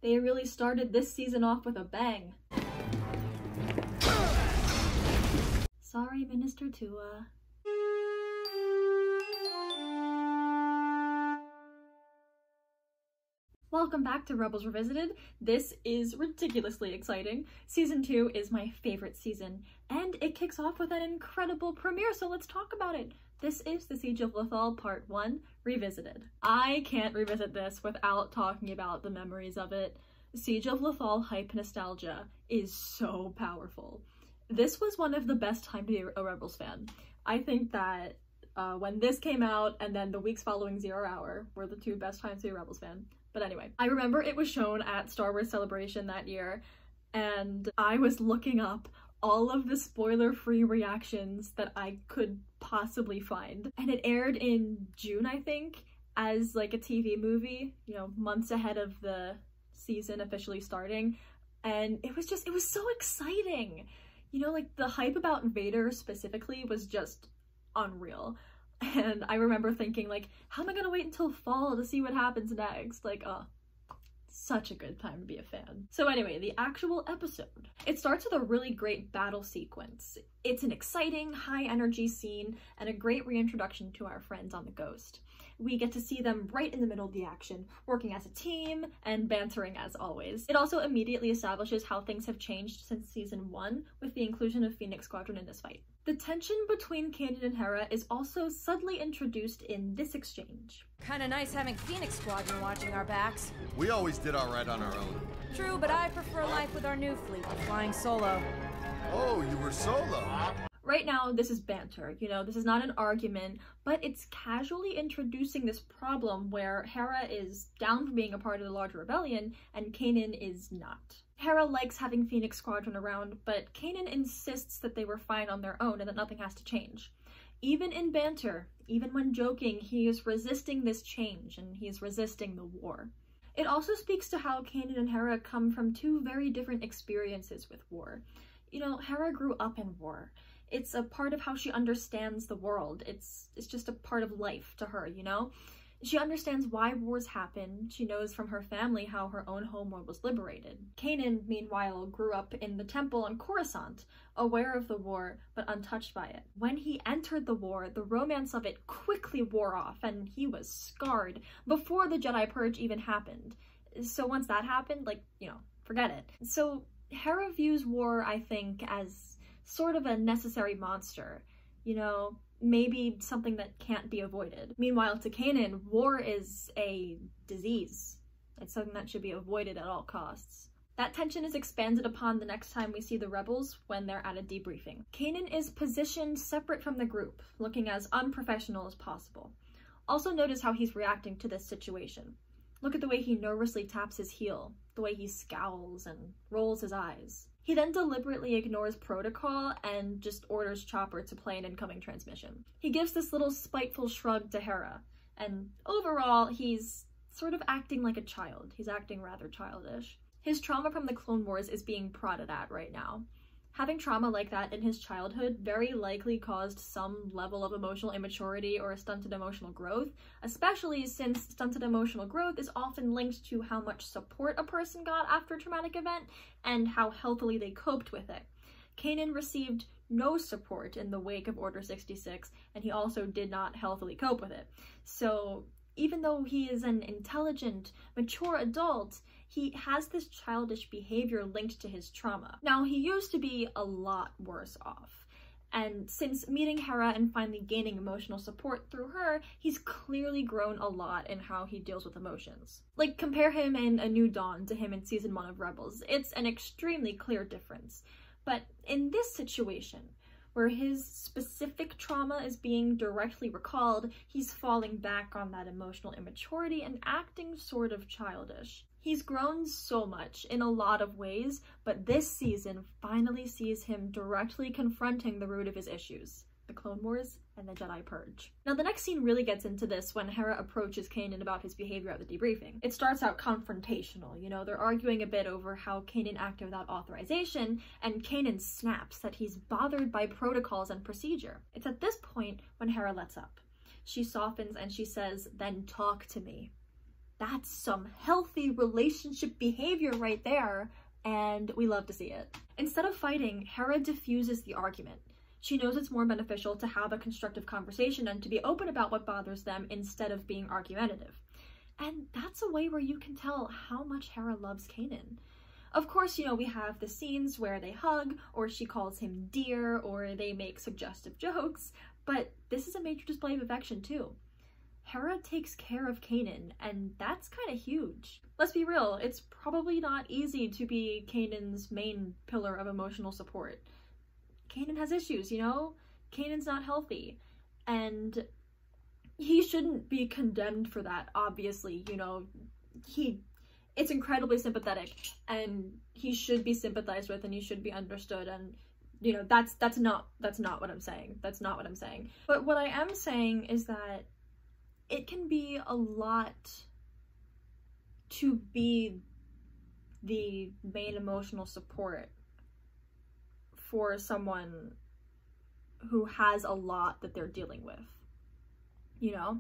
They really started this season off with a bang. Sorry, Minister Tua. Welcome back to Rebels Revisited. This is ridiculously exciting. Season 2 is my favorite season, and it kicks off with an incredible premiere, so let's talk about it. This is The Siege of Lothal Part 1, Revisited. I can't revisit this without talking about the memories of it. Siege of Lothal hype nostalgia is so powerful. This was one of the best times to be a Rebels fan. I think that when this came out and then the weeks following 0 Hour were the two best times to be a Rebels fan. But anyway, I remember it was shown at Star Wars Celebration that year, and I was looking up all of the spoiler-free reactions that I could possibly find. And it aired in June, I think, as like a TV movie, you know, months ahead of the season officially starting. And it was so exciting. You know, like the hype about Vader specifically was just unreal. And I remember thinking, like, how am I gonna wait until fall to see what happens next? Like, such a good time to be a fan. So anyway, the actual episode. It starts with a really great battle sequence. It's an exciting, high-energy scene and a great reintroduction to our friends on the Ghost. We get to see them right in the middle of the action, working as a team and bantering as always. It also immediately establishes how things have changed since season 1 with the inclusion of Phoenix Squadron in this fight. The tension between Kanan and Hera is also subtly introduced in this exchange. Kinda nice having Phoenix Squadron watching our backs. We always did alright on our own. True, but I prefer life with our new fleet, flying solo. Oh, you were solo. Right now, this is banter, you know, this is not an argument, but it's casually introducing this problem where Hera is down for being a part of the larger rebellion, and Kanan is not. Hera likes having Phoenix Squadron around, but Kanan insists that they were fine on their own and that nothing has to change. Even in banter, even when joking, he is resisting this change, and he is resisting the war. It also speaks to how Kanan and Hera come from two very different experiences with war. You know, Hera grew up in war. It's a part of how she understands the world. It's just a part of life to her, you know? She understands why wars happen. She knows from her family how her own homeworld was liberated. Kanan, meanwhile, grew up in the temple on Coruscant, aware of the war, but untouched by it. When he entered the war, the romance of it quickly wore off, and he was scarred before the Jedi Purge even happened. So once that happened, like, you know, forget it. So Hera views war, I think, as sort of a necessary monster, you know, maybe something that can't be avoided. Meanwhile, to Kanan, war is a disease. It's something that should be avoided at all costs. That tension is expanded upon the next time we see the rebels when they're at a debriefing. Kanan is positioned separate from the group, looking as unprofessional as possible. Also notice how he's reacting to this situation. Look at the way he nervously taps his heel, the way he scowls and rolls his eyes. He then deliberately ignores protocol and just orders Chopper to play an incoming transmission. He gives this little spiteful shrug to Hera, and overall, he's sort of acting like a child. He's acting rather childish. His trauma from the Clone Wars is being prodded at right now. Having trauma like that in his childhood very likely caused some level of emotional immaturity or stunted emotional growth, especially since stunted emotional growth is often linked to how much support a person got after a traumatic event and how healthily they coped with it. Kanan received no support in the wake of Order 66, and he also did not healthily cope with it. So even though he is an intelligent, mature adult, he has this childish behavior linked to his trauma. Now, he used to be a lot worse off, and since meeting Hera and finally gaining emotional support through her, he's clearly grown a lot in how he deals with emotions. Like, compare him in A New Dawn to him in Season 1 of Rebels. It's an extremely clear difference. But in this situation, where his specific trauma is being directly recalled, he's falling back on that emotional immaturity and acting sort of childish. He's grown so much in a lot of ways, but this season finally sees him directly confronting the root of his issues, the Clone Wars and the Jedi Purge. Now, the next scene really gets into this when Hera approaches Kanan about his behavior at the debriefing. It starts out confrontational, you know, they're arguing a bit over how Kanan acted without authorization, and Kanan snaps that he's bothered by protocols and procedure. It's at this point when Hera lets up. She softens and she says, "Then talk to me." That's some healthy relationship behavior right there, and we love to see it. Instead of fighting, Hera diffuses the argument. She knows it's more beneficial to have a constructive conversation and to be open about what bothers them instead of being argumentative. And that's a way where you can tell how much Hera loves Kanan. Of course, you know, we have the scenes where they hug, or she calls him dear, or they make suggestive jokes, but this is a major display of affection too. Hera takes care of Kanan, and that's kind of huge. Let's be real, it's probably not easy to be Kanan's main pillar of emotional support. Kanan has issues, you know? Kanan's not healthy, and he shouldn't be condemned for that, obviously, you know? It's incredibly sympathetic, and he should be sympathized with, and he should be understood, and you know, that's not what I'm saying. That's not what I'm saying. But what I am saying is that it can be a lot to be the main emotional support for someone who has a lot that they're dealing with, you know?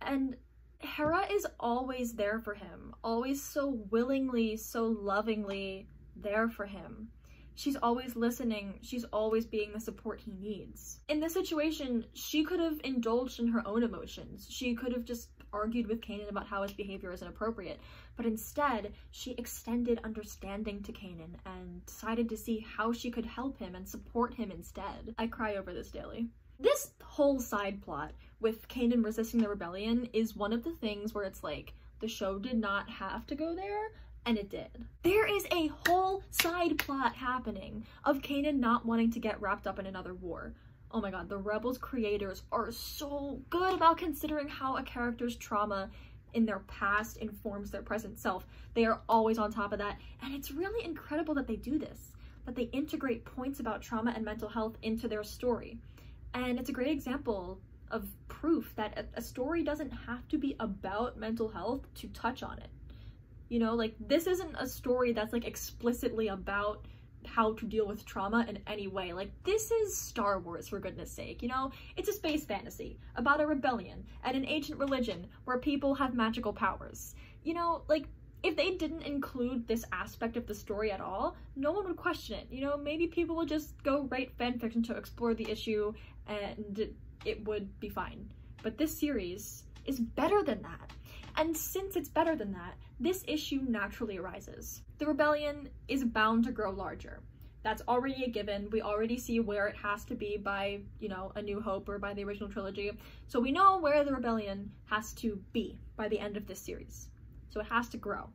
And Hera is always there for him, always so willingly, so lovingly there for him. She's always listening, she's always being the support he needs. In this situation, she could have indulged in her own emotions. She could have just argued with Kanan about how his behavior is inappropriate, but instead, she extended understanding to Kanan and decided to see how she could help him and support him instead. I cry over this daily. This whole side plot with Kanan resisting the rebellion is one of the things where it's like, the show did not have to go there, and it did. There is a whole side plot happening of Kanan not wanting to get wrapped up in another war. Oh my god, the Rebels creators are so good about considering how a character's trauma in their past informs their present self. They are always on top of that, and it's really incredible that they do this, that they integrate points about trauma and mental health into their story. And it's a great example of proof that a story doesn't have to be about mental health to touch on it. You know, like, this isn't a story that's like explicitly about how to deal with trauma in any way. Like, this is Star Wars, for goodness sake, you know? It's a space fantasy about a rebellion and an ancient religion where people have magical powers. You know, like, if they didn't include this aspect of the story at all, no one would question it. You know, maybe people would just go write fanfiction to explore the issue and it would be fine. But this series is better than that. And since it's better than that, this issue naturally arises. The rebellion is bound to grow larger. That's already a given. We already see where it has to be by, you know, A New Hope or by the original trilogy. So we know where the rebellion has to be by the end of this series. So it has to grow.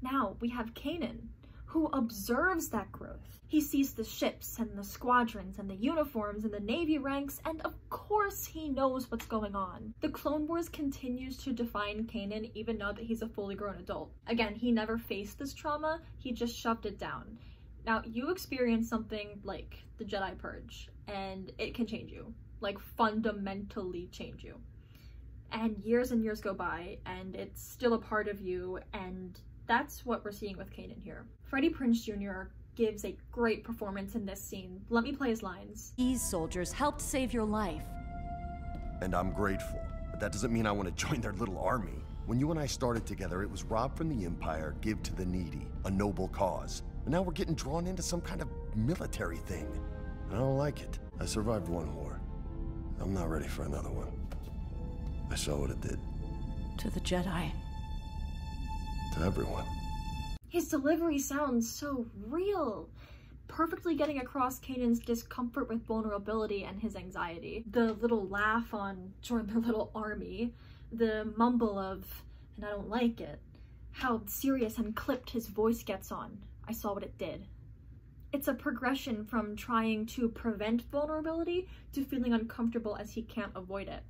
Now we have Kanan, who observes that growth. He sees the ships and the squadrons and the uniforms and the Navy ranks, and of course he knows what's going on. The Clone Wars continues to define Kanan even now that he's a fully grown adult. Again, he never faced this trauma, he just shoved it down. Now, you experience something like the Jedi Purge, and it can change you. Like, fundamentally change you. And years go by, and it's still a part of you, and that's what we're seeing with Kanan here. Freddie Prinze Jr. gives a great performance in this scene. Let me play his lines. These soldiers helped save your life. And I'm grateful, but that doesn't mean I want to join their little army. When you and I started together, it was rob from the Empire, give to the needy, a noble cause. And now we're getting drawn into some kind of military thing. And I don't like it. I survived one war. I'm not ready for another one. I saw what it did. To the Jedi. To everyone. His delivery sounds so real, perfectly getting across Kanan's discomfort with vulnerability and his anxiety. The little laugh on join their little army, the mumble of, and I don't like it, how serious and clipped his voice gets on. I saw what it did. It's a progression from trying to prevent vulnerability to feeling uncomfortable as he can't avoid it.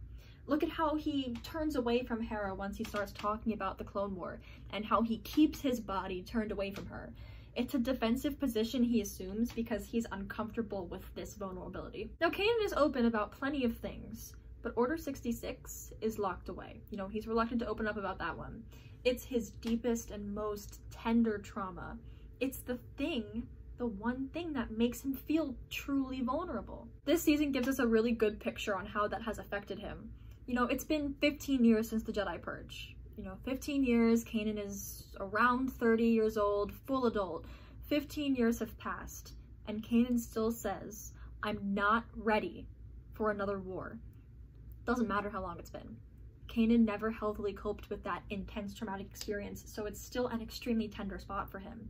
Look at how he turns away from Hera once he starts talking about the Clone War, and how he keeps his body turned away from her. It's a defensive position he assumes because he's uncomfortable with this vulnerability. Now, Kanan is open about plenty of things, but Order 66 is locked away. You know, he's reluctant to open up about that one. It's his deepest and most tender trauma. It's the one thing that makes him feel truly vulnerable. This season gives us a really good picture on how that has affected him. You know, it's been 15 years since the Jedi Purge. You know, 15 years, Kanan is around 30 years old, full adult. 15 years have passed, and Kanan still says, I'm not ready for another war. Doesn't matter how long it's been. Kanan never healthily coped with that intense traumatic experience, so it's still an extremely tender spot for him.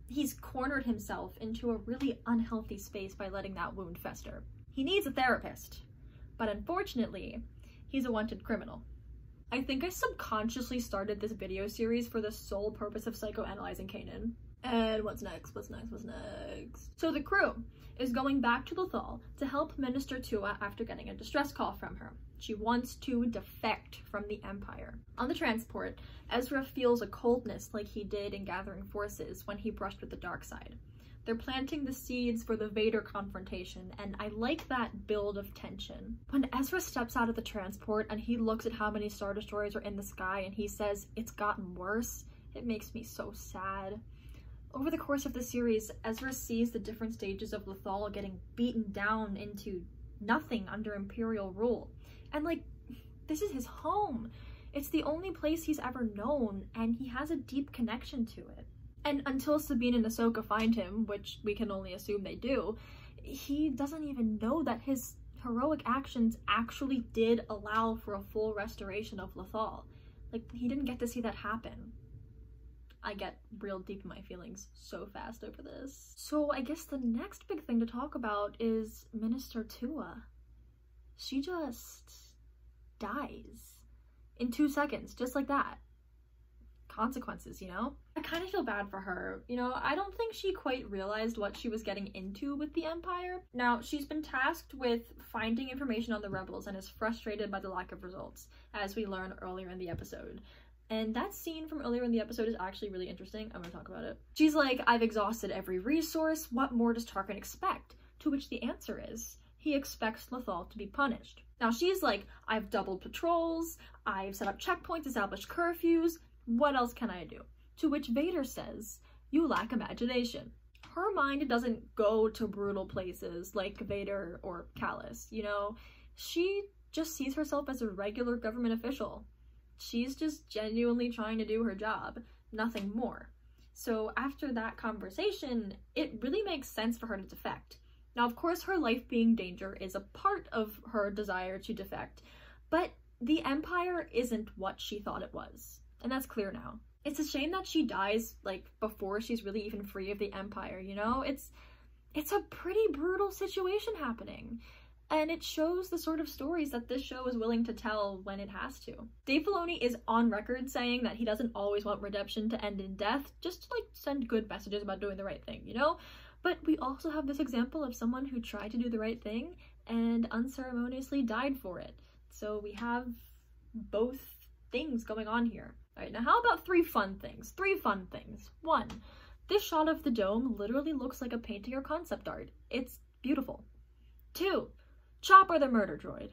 He's cornered himself into a really unhealthy space by letting that wound fester. He needs a therapist, but unfortunately, he's a wanted criminal. I think I subconsciously started this video series for the sole purpose of psychoanalyzing Kanan. And what's next? What's next? What's next? So the crew is going back to Lothal to help Minister Tua after getting a distress call from her. She wants to defect from the Empire. On the transport, Ezra feels a coldness like he did in Gathering Forces when he brushed with the dark side. They're planting the seeds for the Vader confrontation, and I like that build of tension. When Ezra steps out of the transport and he looks at how many Star Destroyers are in the sky and he says, it's gotten worse, it makes me so sad. Over the course of the series, Ezra sees the different stages of Lothal getting beaten down into nothing under Imperial rule. And like, this is his home. It's the only place he's ever known, and he has a deep connection to it. And until Sabine and Ahsoka find him, which we can only assume they do, he doesn't even know that his heroic actions actually did allow for a full restoration of Lothal. Like, he didn't get to see that happen. I get real deep in my feelings so fast over this. So I guess the next big thing to talk about is Minister Tua. She just dies in 2 seconds, just like that. Consequences, you know? I kind of feel bad for her. You know, I don't think she quite realized what she was getting into with the Empire. Now, she's been tasked with finding information on the rebels and is frustrated by the lack of results, as we learn earlier in the episode. And that scene from earlier in the episode is actually really interesting. I'm gonna talk about it. She's like, I've exhausted every resource. What more does Tarkin expect? To which the answer is, he expects Lothal to be punished. Now she's like, I've doubled patrols, I've set up checkpoints, established curfews, what else can I do? To which Vader says, you lack imagination. Her mind doesn't go to brutal places like Vader or Callus, you know? She just sees herself as a regular government official. She's just genuinely trying to do her job, nothing more. So after that conversation, it really makes sense for her to defect. Now, of course, her life being in danger is a part of her desire to defect, but the Empire isn't what she thought it was, and that's clear now. It's a shame that she dies, like, before she's really even free of the Empire, you know? It's a pretty brutal situation happening. And it shows the sort of stories that this show is willing to tell when it has to. Dave Filoni is on record saying that he doesn't always want redemption to end in death, just to like send good messages about doing the right thing, you know? But we also have this example of someone who tried to do the right thing and unceremoniously died for it. So we have both things going on here. All right, now how about 3 fun things? 3 fun things. 1, this shot of the dome literally looks like a painting or concept art. It's beautiful. 2, Chopper the murder droid.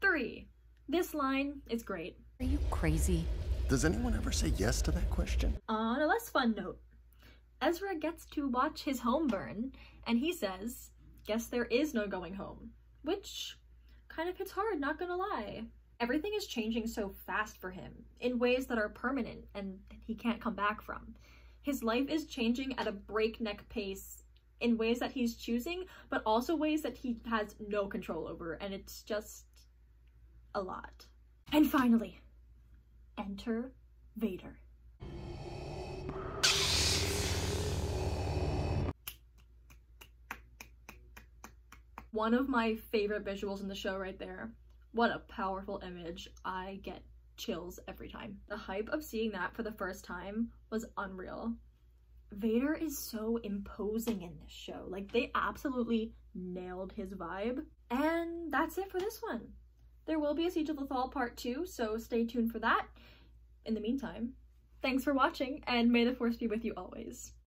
3, this line is great. Are you crazy? Does anyone ever say yes to that question? On a less fun note, Ezra gets to watch his home burn, and he says, guess there is no going home. Which kind of hits hard, not gonna lie. Everything is changing so fast for him, in ways that are permanent and he can't come back from. His life is changing at a breakneck pace in ways that he's choosing, but also ways that he has no control over, and it's just a lot. And finally, enter Vader. One of my favorite visuals in the show right there. What a powerful image. I get chills every time. The hype of seeing that for the first time was unreal. Vader is so imposing in this show. Like, they absolutely nailed his vibe. And that's it for this one. There will be a Siege of Lothal Part 2, so stay tuned for that. In the meantime, thanks for watching, and may the Force be with you always.